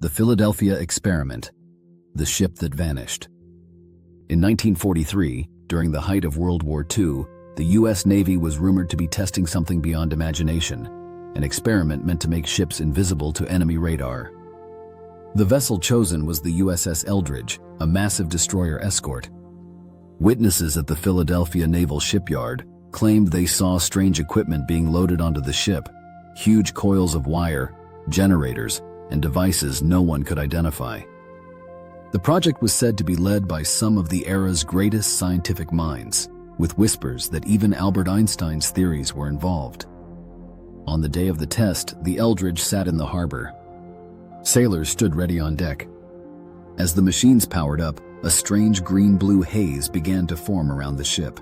The Philadelphia Experiment, the ship that vanished. In 1943, during the height of World War II, the U.S. Navy was rumored to be testing something beyond imagination, an experiment meant to make ships invisible to enemy radar. The vessel chosen was the USS Eldridge, a massive destroyer escort. Witnesses at the Philadelphia Naval Shipyard claimed they saw strange equipment being loaded onto the ship, huge coils of wire, generators, and devices no one could identify. The project was said to be led by some of the era's greatest scientific minds, with whispers that even Albert Einstein's theories were involved. On the day of the test, the Eldridge sat in the harbor. Sailors stood ready on deck. As the machines powered up, a strange green-blue haze began to form around the ship.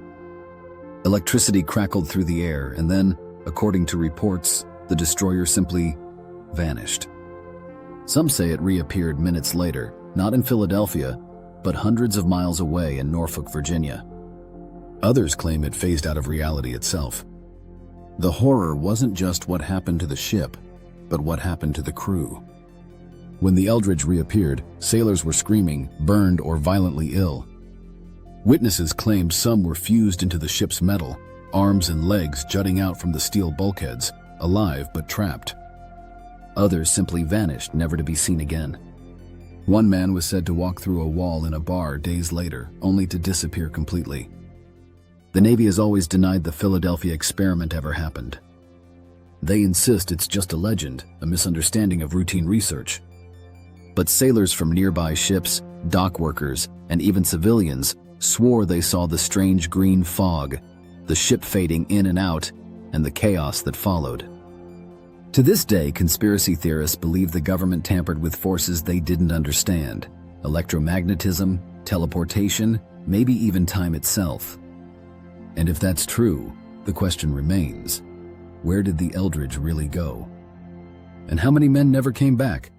Electricity crackled through the air, and then, according to reports, the destroyer simply vanished. Some say it reappeared minutes later, not in Philadelphia, but hundreds of miles away in Norfolk, Virginia. Others claim it phased out of reality itself. The horror wasn't just what happened to the ship, but what happened to the crew. When the Eldridge reappeared, sailors were screaming, burned, or violently ill. Witnesses claimed some were fused into the ship's metal, arms and legs jutting out from the steel bulkheads, alive but trapped. Others simply vanished, never to be seen again. One man was said to walk through a wall in a bar days later, only to disappear completely. The Navy has always denied the Philadelphia experiment ever happened. They insist it's just a legend, a misunderstanding of routine research. But sailors from nearby ships, dock workers, and even civilians swore they saw the strange green fog, the ship fading in and out, and the chaos that followed. To this day, conspiracy theorists believe the government tampered with forces they didn't understand: electromagnetism, teleportation, maybe even time itself. And if that's true, the question remains: where did the Eldridge really go? And how many men never came back?